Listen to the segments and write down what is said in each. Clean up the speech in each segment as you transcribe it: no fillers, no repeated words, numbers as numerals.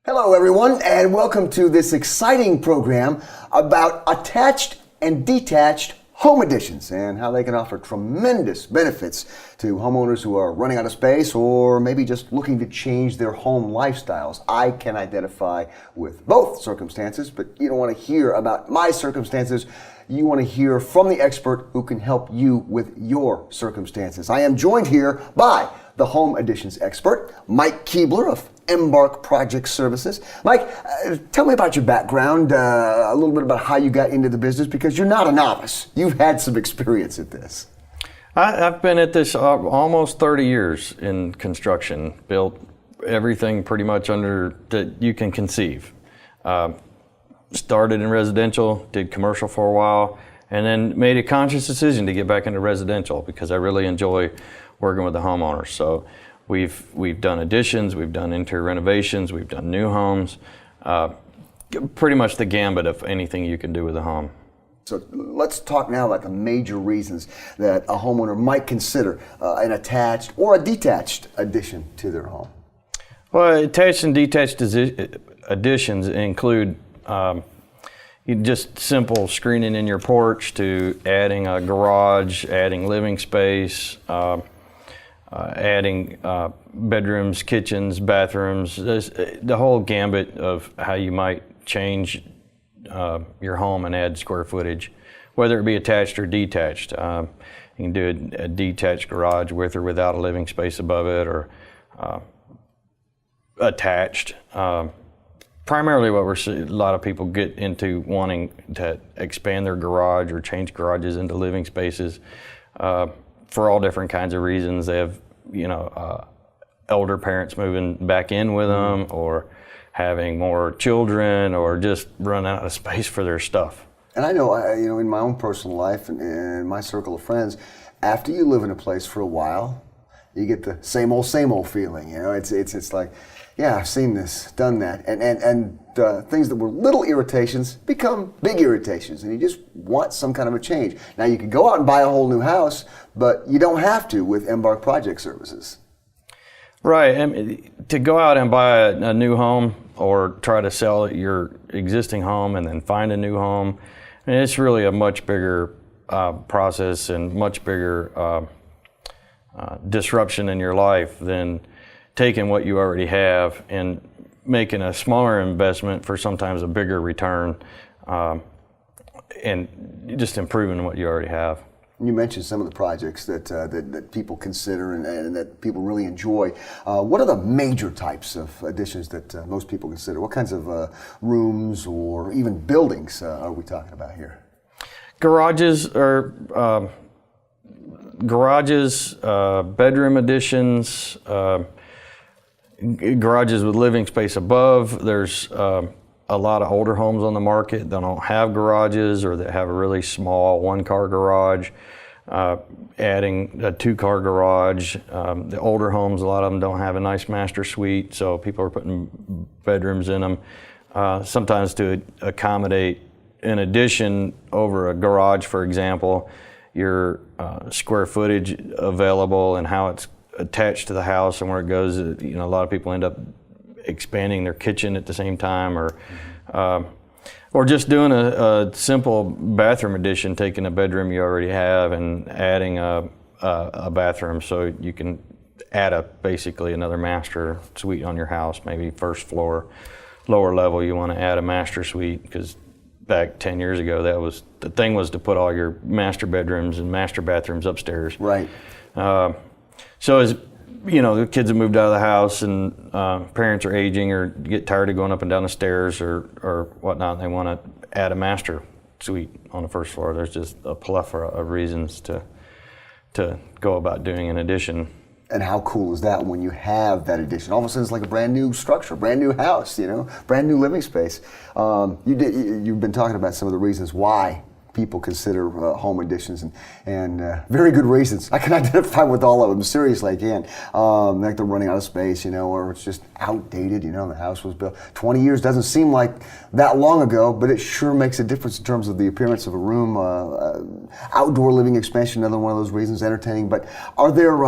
Hello everyone, and welcome to this exciting program about attached and detached home additions and how they can offer tremendous benefits to homeowners who are running out of space or maybe just looking to change their home lifestyles. I can identify with both circumstances, but you don't want to hear about my circumstances. You want to hear from the expert who can help you with your circumstances. I am joined here by the home additions expert, Mike Keebler of Embark Project Services. Mike, tell me about your background, a little bit about how you got into the business, because you're not a novice. You've had some experience at this. I've been at this almost 30 years in construction, built everything pretty much under that you can conceive. Started in residential, did commercial for a while, and then made a conscious decision to get back into residential because I really enjoy working with the homeowners. So we've done additions, we've done interior renovations, we've done new homes, pretty much the gambit of anything you can do with a home. So let's talk now about the major reasons that a homeowner might consider an attached or a detached addition to their home. Well, attached and detached additions include just simple screening in your porch to adding a garage, adding living space, adding bedrooms, kitchens, bathrooms, the whole gambit of how you might change your home and add square footage, whether it be attached or detached. You can do a detached garage with or without a living space above it, or attached. Primarily what we're seeing, a lot of people get into wanting to expand their garage or change garages into living spaces for all different kinds of reasons. They have, elder parents moving back in with them, or having more children, or just run out of space for their stuff. And I know, in my own personal life and in my circle of friends, after you live in a place for a while, you get the same old feeling. It's like, yeah, I've seen this, done that, and things that were little irritations become big irritations, and you just want some kind of a change. Now you can go out and buy a whole new house, but you don't have to with Embark Project Services. Right. I mean, to go out and buy a new home or try to sell your existing home and then find a new home, it's really a much bigger process and much bigger disruption in your life than taking what you already have and making a smaller investment for sometimes a bigger return, and just improving what you already have. You mentioned some of the projects that people consider and that people really enjoy. What are the major types of additions that most people consider? What kinds of rooms or even buildings are we talking about here? Garages, bedroom additions, garages with living space above. There's a lot of older homes on the market that don't have garages, or that have a really small one-car garage. Adding a two-car garage. The older homes, a lot of them don't have a nice master suite, so people are putting bedrooms in them. Sometimes to accommodate an addition over a garage, for example, your square footage available and how it's attached to the house and where it goes. A lot of people end up expanding their kitchen at the same time, or just doing a simple bathroom addition, taking a bedroom you already have and adding a bathroom, so you can add basically another master suite on your house. Maybe first floor, lower level, you want to add a master suite, because back 10 years ago, that was the thing, was to put all your master bedrooms and master bathrooms upstairs. Right. So as the kids have moved out of the house and parents are aging or get tired of going up and down the stairs or whatnot, and they want to add a master suite on the first floor. There's just a plethora of reasons to go about doing an addition. And how cool is that when you have that addition? All of a sudden it's like a brand new structure, brand new house, brand new living space. You've been talking about some of the reasons why people consider home additions, and very good reasons. I can identify with all of them. Seriously, I can. Like they're running out of space, or it's just outdated. The house was built 20 years. Doesn't seem like that long ago, but it sure makes a difference in terms of the appearance of a room. Outdoor living expansion, another one of those reasons. Entertaining. But are there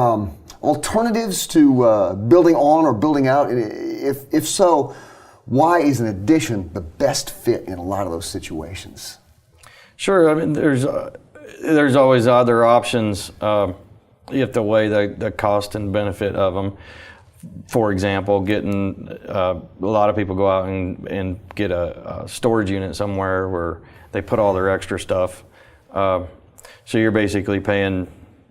alternatives to building on or building out? If so, why is an addition the best fit in a lot of those situations? Sure. I mean, there's always other options. You have to weigh the cost and benefit of them. For example, a lot of people go out and get a storage unit somewhere where they put all their extra stuff. So you're basically paying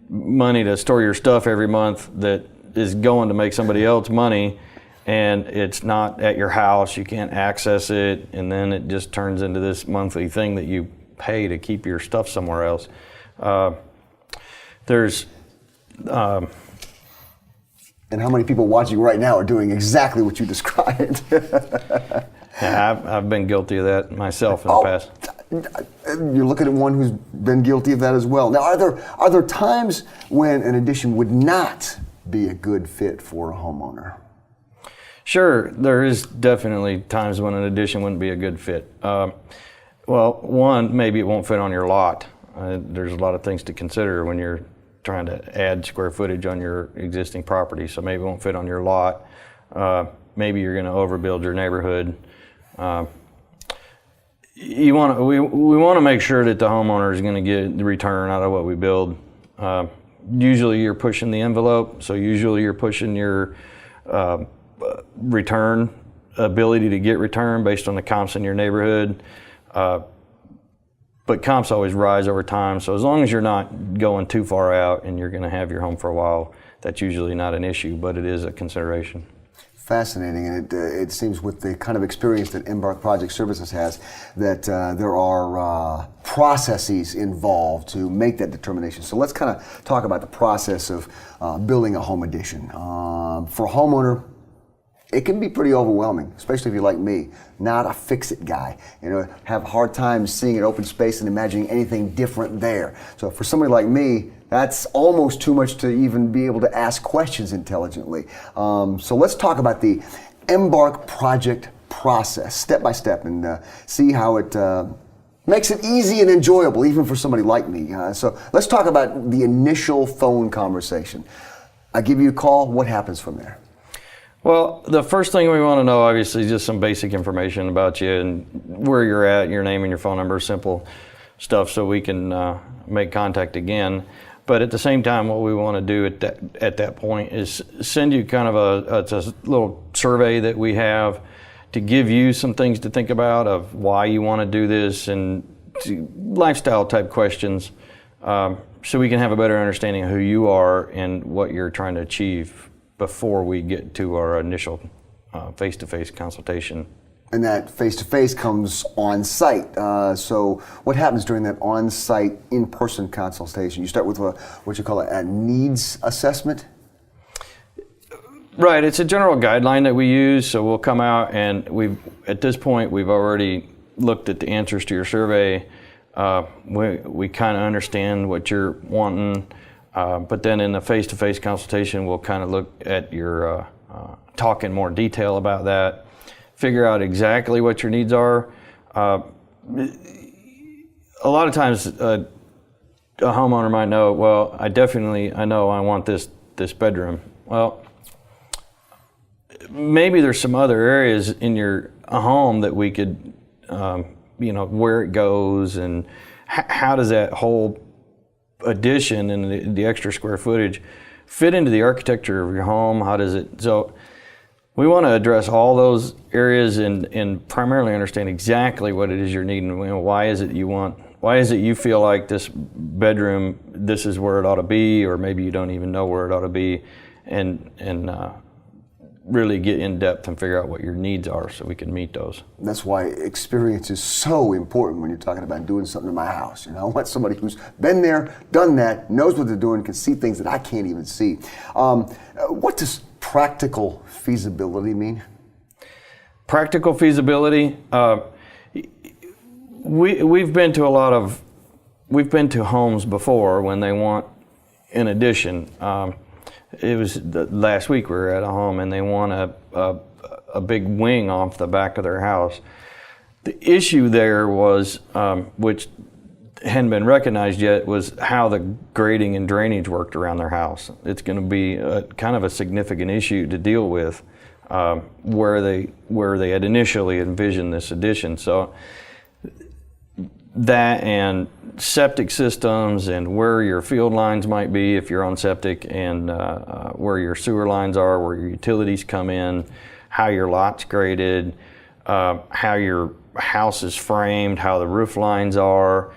money to store your stuff every month that is going to make somebody else money, and it's not at your house. You can't access it, and then it just turns into this monthly thing that you pay to keep your stuff somewhere else. And how many people watching right now are doing exactly what you described? Yeah, I've been guilty of that myself in the past. You're looking at one who's been guilty of that as well. Now, are there times when an addition would not be a good fit for a homeowner? Sure, there is definitely times when an addition wouldn't be a good fit. Well, one, maybe it won't fit on your lot. There's a lot of things to consider when you're trying to add square footage on your existing property, so maybe it won't fit on your lot. Maybe you're going to overbuild your neighborhood. We want to make sure that the homeowner is going to get the return out of what we build. Usually you're pushing the envelope, so usually you're pushing your return ability to get return based on the comps in your neighborhood. But comps always rise over time, so as long as you're not going too far out and you're going to have your home for a while, that's usually not an issue, but it is a consideration. Fascinating, and it seems with the kind of experience that Embark Project Services has, that there are processes involved to make that determination. So let's kind of talk about the process of building a home addition. For a homeowner, it can be pretty overwhelming, especially if you're like me, not a fix-it guy. Have a hard time seeing an open space and imagining anything different there. So for somebody like me, that's almost too much to even be able to ask questions intelligently. So let's talk about the Embark project process, step by step, and see how it makes it easy and enjoyable, even for somebody like me. So let's talk about the initial phone conversation. I give you a call, what happens from there? Well, the first thing we want to know, obviously, is just some basic information about you and where you're at, your name and your phone number, simple stuff, so we can make contact again. But at the same time, what we want to do at that point is send you kind of a little survey that we have to give you some things to think about of why you want to do this and lifestyle type questions, so we can have a better understanding of who you are and what you're trying to achieve before we get to our initial face-to-face consultation. And that face-to-face comes on site. So what happens during that on-site, in-person consultation? You start with what you call a needs assessment? Right, it's a general guideline that we use. So we'll come out and at this point, we've already looked at the answers to your survey. We kind of understand what you're wanting. But then in the face-to-face consultation, we'll kind of look at your, talk in more detail about that, figure out exactly what your needs are. A lot of times a homeowner might know, well, I know I want this bedroom. Well, maybe there's some other areas in your home that we could, where it goes and how does that whole addition and the extra square footage fit into the architecture of your home? How does it? So we want to address all those areas and primarily understand exactly what it is you're needing. Why is it you feel like this bedroom, this is where it ought to be, or maybe you don't even know where it ought to be, and really get in depth and figure out what your needs are so we can meet those. That's why experience is so important when you're talking about doing something in my house. I want somebody who's been there, done that, knows what they're doing, can see things that I can't even see. What does practical feasibility mean? Practical feasibility, we've been to homes before when they want an addition. It was last week we were at a home and they want a big wing off the back of their house. The issue there was, which hadn't been recognized yet, was how the grading and drainage worked around their house. It's going to be kind of a significant issue to deal with. where they had initially envisioned this addition. So that and septic systems and where your field lines might be if you're on septic, and where your sewer lines are, where your utilities come in, how your lot's graded, how your house is framed, how the roof lines are.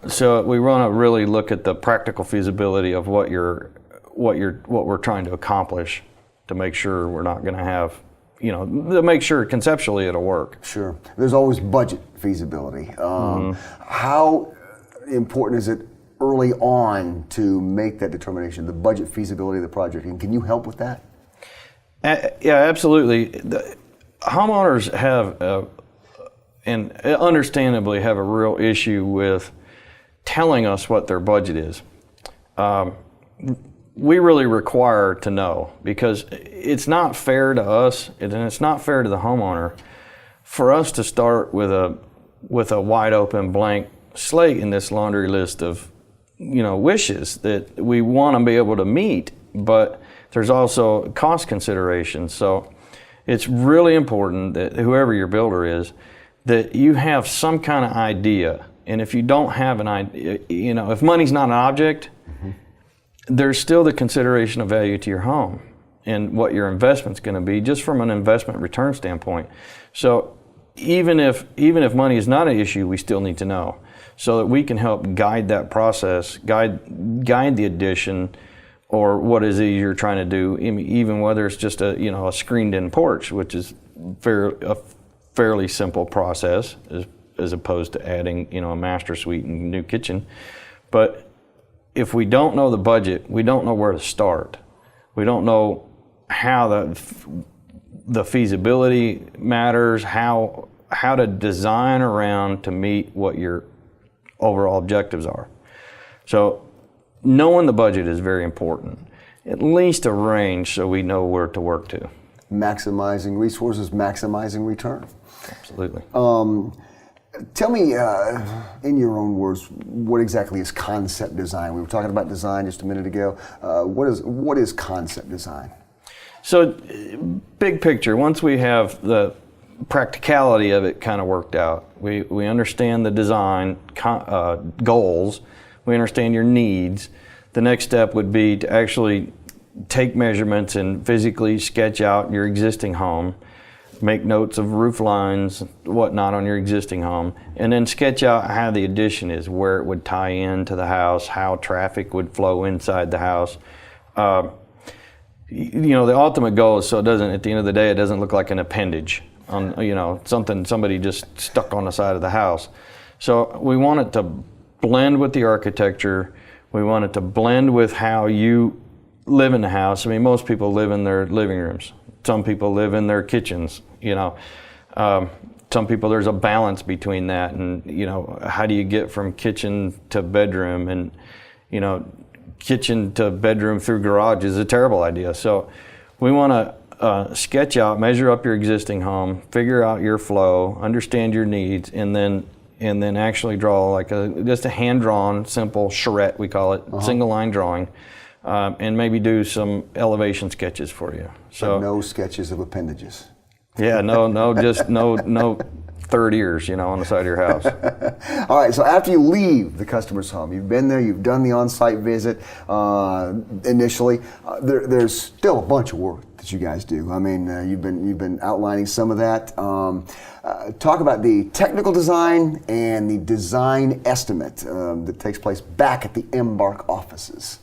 So we want to really look at the practical feasibility of what we're trying to accomplish, to make sure we're not going to have, to make sure conceptually it'll work. Sure. There's always budget feasibility. How important is it early on to make that determination, the budget feasibility of the project? And can you help with that? Yeah, absolutely. The homeowners have, and understandably have, a real issue with telling us what their budget is. We really require to know, because it's not fair to us, and it's not fair to the homeowner for us to start with a wide open blank slate in this laundry list of wishes that we want to be able to meet, but there's also cost considerations. So it's really important that whoever your builder is, that you have some kind of idea. And if you don't have an idea, if money's not an object, there's still the consideration of value to your home and what your investment's going to be, just from an investment return standpoint. So even if money is not an issue, we still need to know, so that we can help guide that process, guide the addition, or what is it you're trying to do, even whether it's just a screened-in porch, which is a fairly simple process, as opposed to adding a master suite and new kitchen. But if we don't know the budget, we don't know where to start. We don't know how the feasibility matters, how to design around to meet what your overall objectives are. So knowing the budget is very important. At least a range, so we know where to work to. Maximizing resources, maximizing return. Absolutely. Tell me, in your own words, what exactly is concept design? We were talking about design just a minute ago. What is concept design? So, big picture, once we have the practicality of it kind of worked out, we understand the design goals, we understand your needs. The next step would be to actually take measurements and physically sketch out your existing home, make notes of roof lines, whatnot on your existing home, and then sketch out how the addition is, where it would tie into the house, how traffic would flow inside the house. The ultimate goal is so it doesn't, at the end of the day, it doesn't look like an appendage on, somebody just stuck on the side of the house. So we want it to blend with the architecture. We want it to blend with how you live in the house. I mean, most people live in their living rooms. Some people live in their kitchens, some people, there's a balance between that, and, how do you get from kitchen to bedroom, and, kitchen to bedroom through garage is a terrible idea. So we want to sketch out, measure up your existing home, figure out your flow, understand your needs, and then actually draw like just a hand-drawn, simple charrette, we call it, single line drawing. And maybe do some elevation sketches for you. So no sketches of appendages. Yeah, just no third ears, on the side of your house. All right, so after you leave the customer's home, you've been there, you've done the on-site visit initially. There's still a bunch of work that you guys do. I mean, you've been outlining some of that. Talk about the technical design and the design estimate that takes place back at the Embark offices.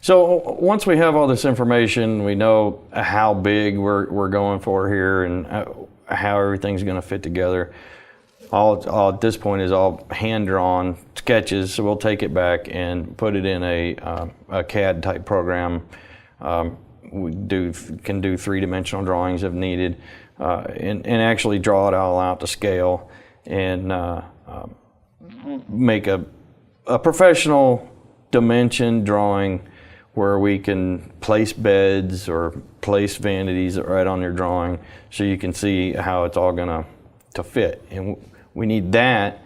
So once we have all this information, we know how big we're going for here and how everything's going to fit together. All at this point is all hand-drawn sketches, so we'll take it back and put it in a CAD type program. We can do three-dimensional drawings if needed, and actually draw it all out to scale and make a professional dimension drawing where we can place beds or place vanities right on your drawing, so you can see how it's all gonna to fit. And we need that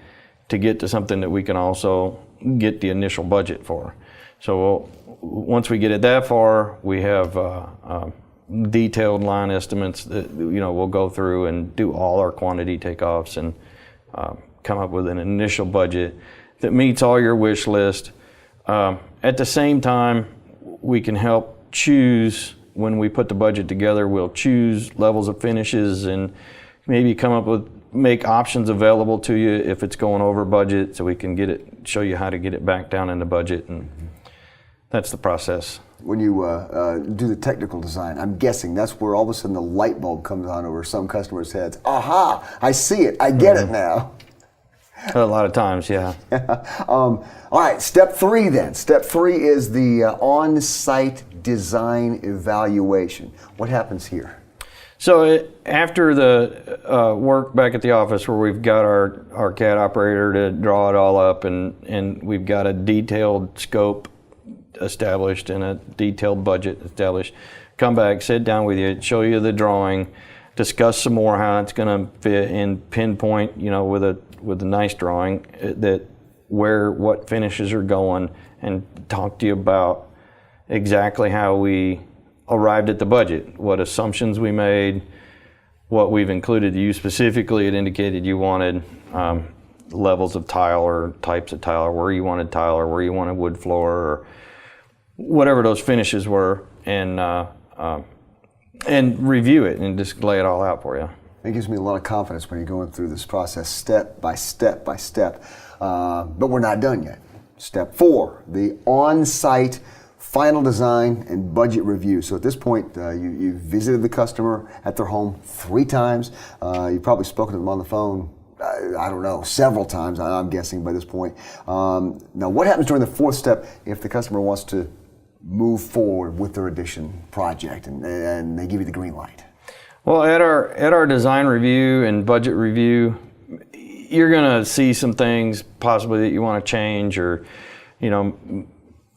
to get to something that we can also get the initial budget for. So once we get it that far, we have detailed line estimates that, we'll go through and do all our quantity takeoffs and come up with an initial budget that meets all your wish list. At the same time, we can help choose. When we put the budget together, we'll choose levels of finishes and maybe make options available to you if it's going over budget, so we can show you how to get it back down in the budget, and that's the process. When you do the technical design, I'm guessing that's where all of a sudden the light bulb comes on over some customers' heads. Aha, I see it, I get it now. A lot of times, yeah. All right, step 3 then. Step 3 is the on-site design evaluation. What happens here? So after the work back at the office, where we've got our CAD operator to draw it all up, and we've got a detailed scope established and a detailed budget established, come back, sit down with you, show you the drawing, discuss some more how it's going to fit, and pinpoint, with a nice drawing that what finishes are going, and talk to you about exactly how we arrived at the budget, what assumptions we made, what we've included. You specifically had indicated you wanted levels of tile or types of tile, or where you wanted tile, or where you wanted wood floor, or whatever those finishes were, and review it and just lay it all out for you. It gives me a lot of confidence when you're going through this process step by step by step. But we're not done yet. Step 4, the on-site final design and budget review. So at this point, you visited the customer at their home 3 times. You've probably spoken to them on the phone, I don't know, several times, I'm guessing by this point. Now, what happens during the 4th step if the customer wants to move forward with their addition project and they give you the green light? Well, at our design review and budget review, you're going to see some things possibly that you want to change, or you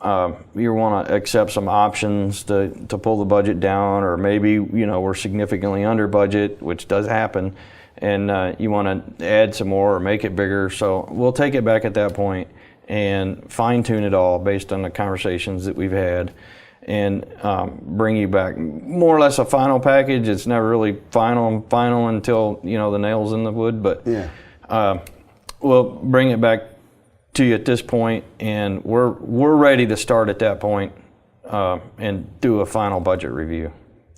want to accept some options to pull the budget down, or maybe we're significantly under budget, which does happen, and you want to add some more or make it bigger. So we'll take it back at that point and fine tune it all based on the conversations that we've had, and bring you back more or less a final package. It's never really final until the nail's in the wood, but yeah. We'll bring it back to you at this point, and we're ready to start at that point and do a final budget review.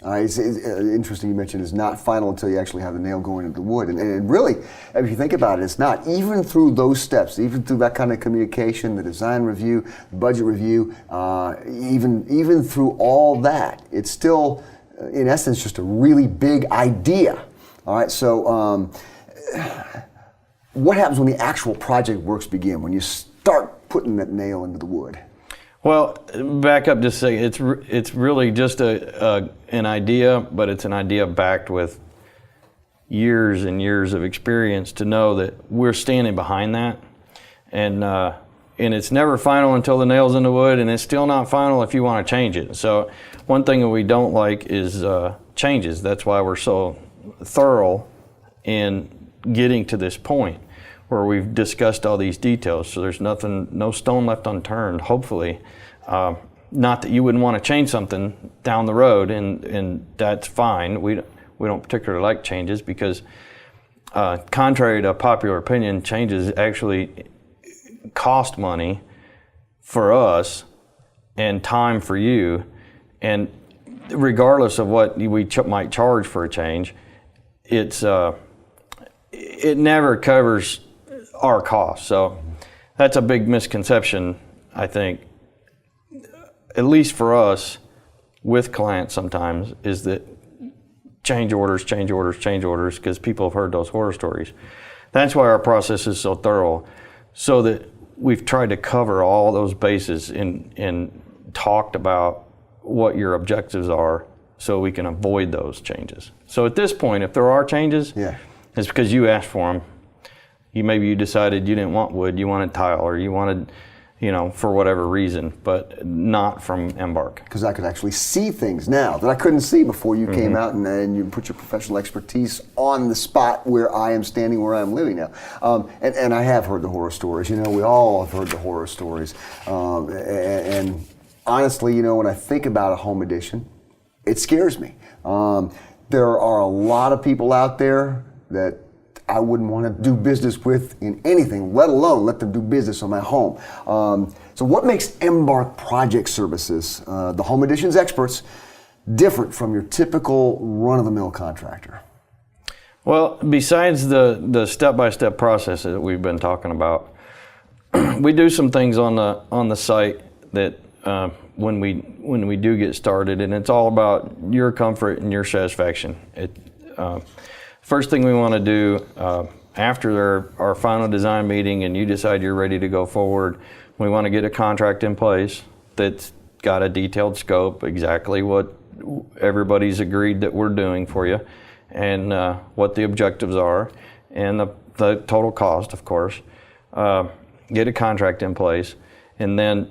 It's interesting you mentioned it's not final until you actually have the nail going into the wood. And really, if you think about it, it's not. Even through those steps, even through that kind of communication, the design review, budget review, even through all that, it's still, in essence, just a really big idea. All right, so what happens when the actual project works begin, when you start putting that nail into the wood? Well, back up just a second. It's really just an idea, but it's an idea backed with years and years of experience to know that we're standing behind that, and it's never final until the nail's in the wood, and it's still not final if you want to change it. So one thing that we don't like is changes. That's why we're so thorough in getting to this point where we've discussed all these details, so there's no stone left unturned, hopefully. Not that you wouldn't want to change something down the road, and that's fine. We don't particularly like changes because, contrary to popular opinion, changes actually cost money for us and time for you, and regardless of what we might charge for a change, it never covers our costs. So that's a big misconception, I think, at least for us with clients sometimes, is that change orders, because people have heard those horror stories. That's why our process is so thorough, so that we've tried to cover all those bases and talked about what your objectives are so we can avoid those changes. So at this point, if there are changes, it's because you asked for them. Maybe you decided you didn't want wood, you wanted tile, or you wanted, for whatever reason, but not from Embark. Because I could actually see things now that I couldn't see before you came out and you put your professional expertise on the spot where I am standing, where I'm living now. And I have heard the horror stories. We all have heard the horror stories. And honestly, when I think about a home addition, it scares me. There are a lot of people out there that I wouldn't want to do business with in anything, let alone let them do business on my home. So what makes Embark Project Services, the home additions experts, different from your typical run-of-the-mill contractor? Well, besides the step-by-step process that we've been talking about, we do some things on the site that when we do get started, and it's all about your comfort and your satisfaction. First thing we want to do after our final design meeting and you decide you're ready to go forward, we want to get a contract in place that's got a detailed scope, exactly what everybody's agreed that we're doing for you, and what the objectives are, and the total cost, of course. Get a contract in place, and then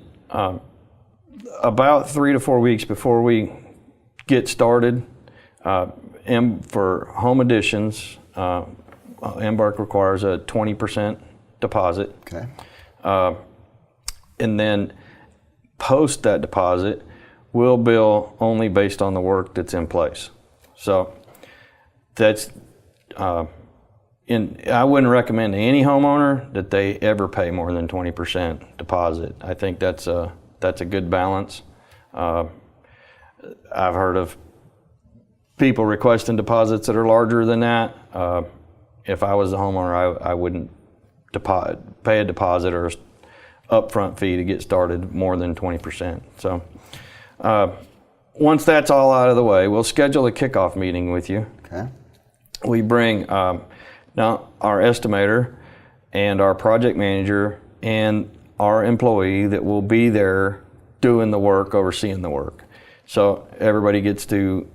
about 3 to 4 weeks before we get started, for home additions, Embark requires a 20% deposit. Okay. And then post that deposit, we'll bill only based on the work that's in place. So that's, I wouldn't recommend to any homeowner that they ever pay more than 20% deposit. I think that's a good balance. I've heard of people requesting deposits that are larger than that. If I was the homeowner, I wouldn't pay a deposit or upfront fee to get started more than 20%. So once that's all out of the way, we'll schedule a kickoff meeting with you. Okay. We bring now our estimator and our project manager and our employee that will be there doing the work, overseeing the work. So everybody gets to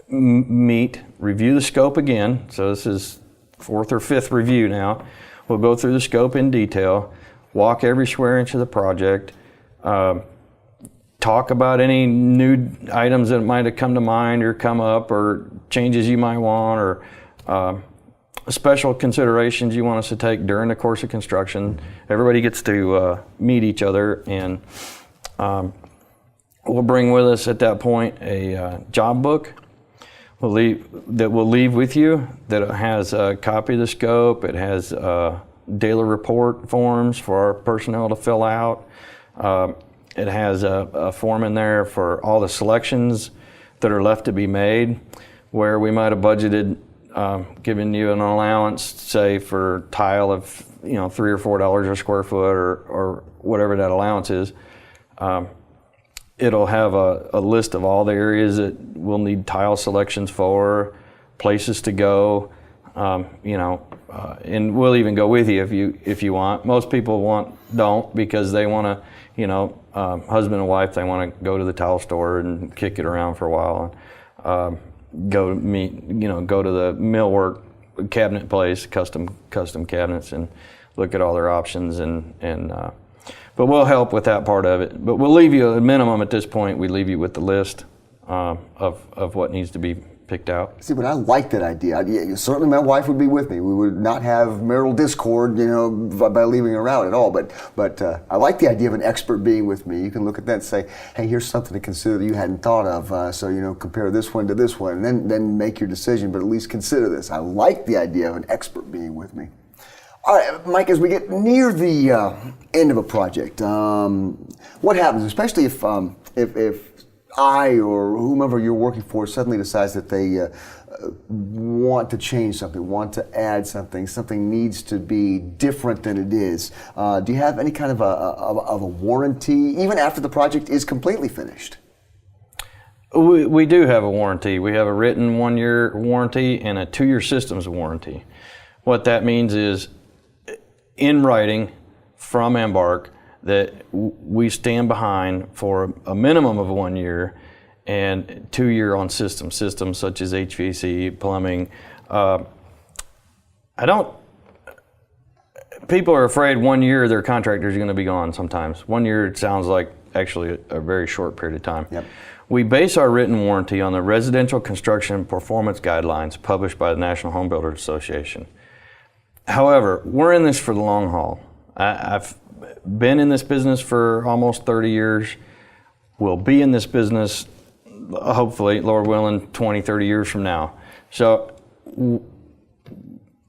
meet, review the scope again. So this is 4th or 5th review now. We'll go through the scope in detail, walk every square inch of the project, talk about any new items that might have come to mind or come up, or changes you might want, or special considerations you want us to take during the course of construction. Everybody gets to meet each other, and we'll bring with us at that point a job book we'll leave with you that has a copy of the scope. It has daily report forms for our personnel to fill out. It has a form in there for all the selections that are left to be made, where we might have budgeted giving you an allowance, say for tile of $3 or $4 a square foot, or whatever that allowance is. It'll have a list of all the areas that we'll need tile selections for, places to go, and we'll even go with you if you want. Most people don't because they want to, husband and wife, they want to go to the tile store and kick it around for a while, and go to the millwork cabinet place, custom cabinets, and look at all their options, but we'll help with that part of it. But we'll leave you, at minimum at this point, we leave you with the list of what needs to be picked out. See, but I like that idea. Certainly my wife would be with me. We would not have marital discord, by leaving her out at all. But I like the idea of an expert being with me. You can look at that and say, hey, here's something to consider that you hadn't thought of. So, compare this one to this one, and then make your decision, but at least consider this. I like the idea of an expert being with me. All right, Mike, as we get near the end of a project, what happens, especially if I or whomever you're working for suddenly decides that they want to change something, want to add something needs to be different than it is. Do you have any kind of a warranty, even after the project is completely finished? We do have a warranty. We have a written 1-year warranty and a 2-year systems warranty. What that means is, in writing from Embark, that we stand behind for a minimum of 1 year and 2 year on systems such as HVAC, plumbing. People are afraid 1 year their contractors are going to be gone sometimes. 1 year, it sounds like actually a very short period of time. Yep. We base our written warranty on the Residential Construction Performance Guidelines published by the National Home Builders Association. However, we're in this for the long haul. I've been in this business for almost 30 years. We'll be in this business hopefully, Lord willing, 20, 30 years from now. So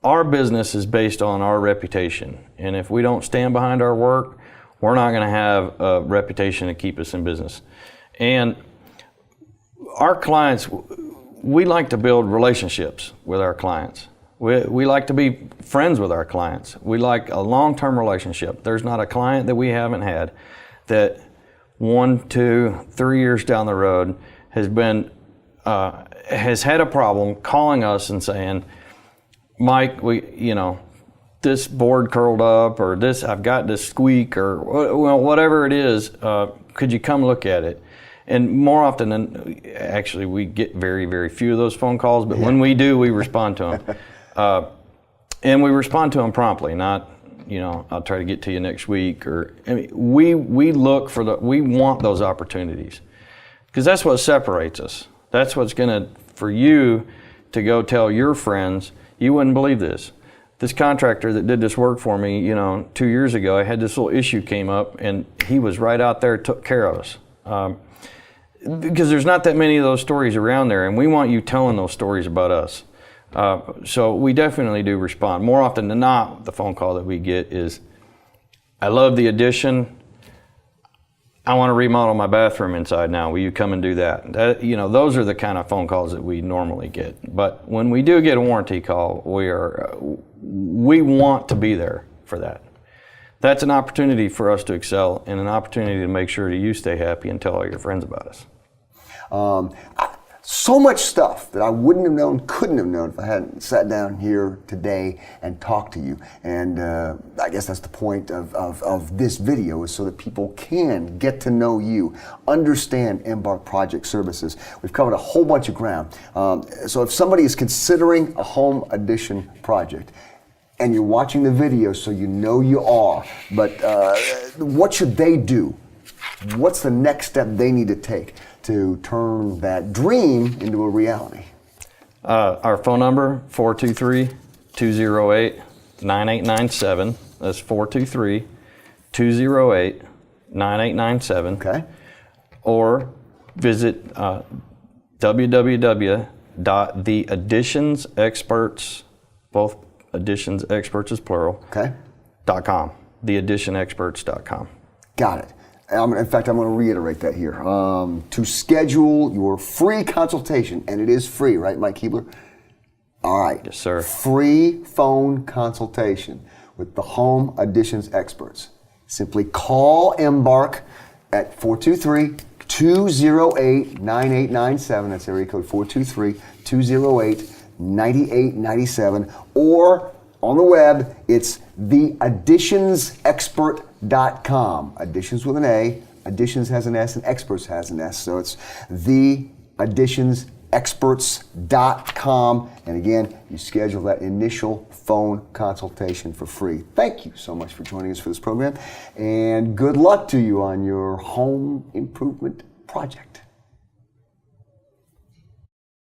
our business is based on our reputation. And if we don't stand behind our work, we're not going to have a reputation to keep us in business. And our clients, we like to build relationships with our clients. We like to be friends with our clients. We like a long-term relationship. There's not a client that we haven't had that 1, 2, 3 years down the road has had a problem calling us and saying, Mike, this board curled up, or I've got this squeak, or whatever it is, could you come look at it? And more often than, actually, we get very, very few of those phone calls, but when we do, we respond to them. And we respond to them promptly, not, I'll try to get to you next week, we want those opportunities, because that's what separates us. That's what's for you to go tell your friends, you wouldn't believe this. This contractor that did this work for me, 2 years ago, I had this little issue came up, and he was right out there, took care of us. Because there's not that many of those stories around there, and we want you telling those stories about us. So we definitely do respond. More often than not, the phone call that we get is, I love the addition. I want to remodel my bathroom inside now. Will you come and do that? Those are the kind of phone calls that we normally get. But when we do get a warranty call, we want to be there for that. That's an opportunity for us to excel, and an opportunity to make sure that you stay happy and tell all your friends about us. So much stuff that I wouldn't have known, couldn't have known if I hadn't sat down here today and talked to you. And I guess that's the point of this video, is so that people can get to know you, understand Embark Project Services. We've covered a whole bunch of ground. So if somebody is considering a home addition project, and you're watching the video, so you know you are, but what should they do? What's the next step they need to take to turn that dream into a reality? Our phone number, 423-208-9897. That's 423-208-9897. Okay. Or visit www.theadditionsexperts, both additions experts is plural, okay, .com, theadditionexperts.com. Got it. In fact, I'm going to reiterate that here. To schedule your free consultation, and it is free, right, Mike Keebler? All right. Yes, sir. Free phone consultation with the home additions experts. Simply call Embark at 423-208-9897. That's area code 423-208-9897. Or on the web, it's theadditionsexpert.com. Additions with an A, additions has an S, and experts has an S. So it's theadditionsexperts.com. And again, you schedule that initial phone consultation for free. Thank you so much for joining us for this program. And good luck to you on your home improvement project.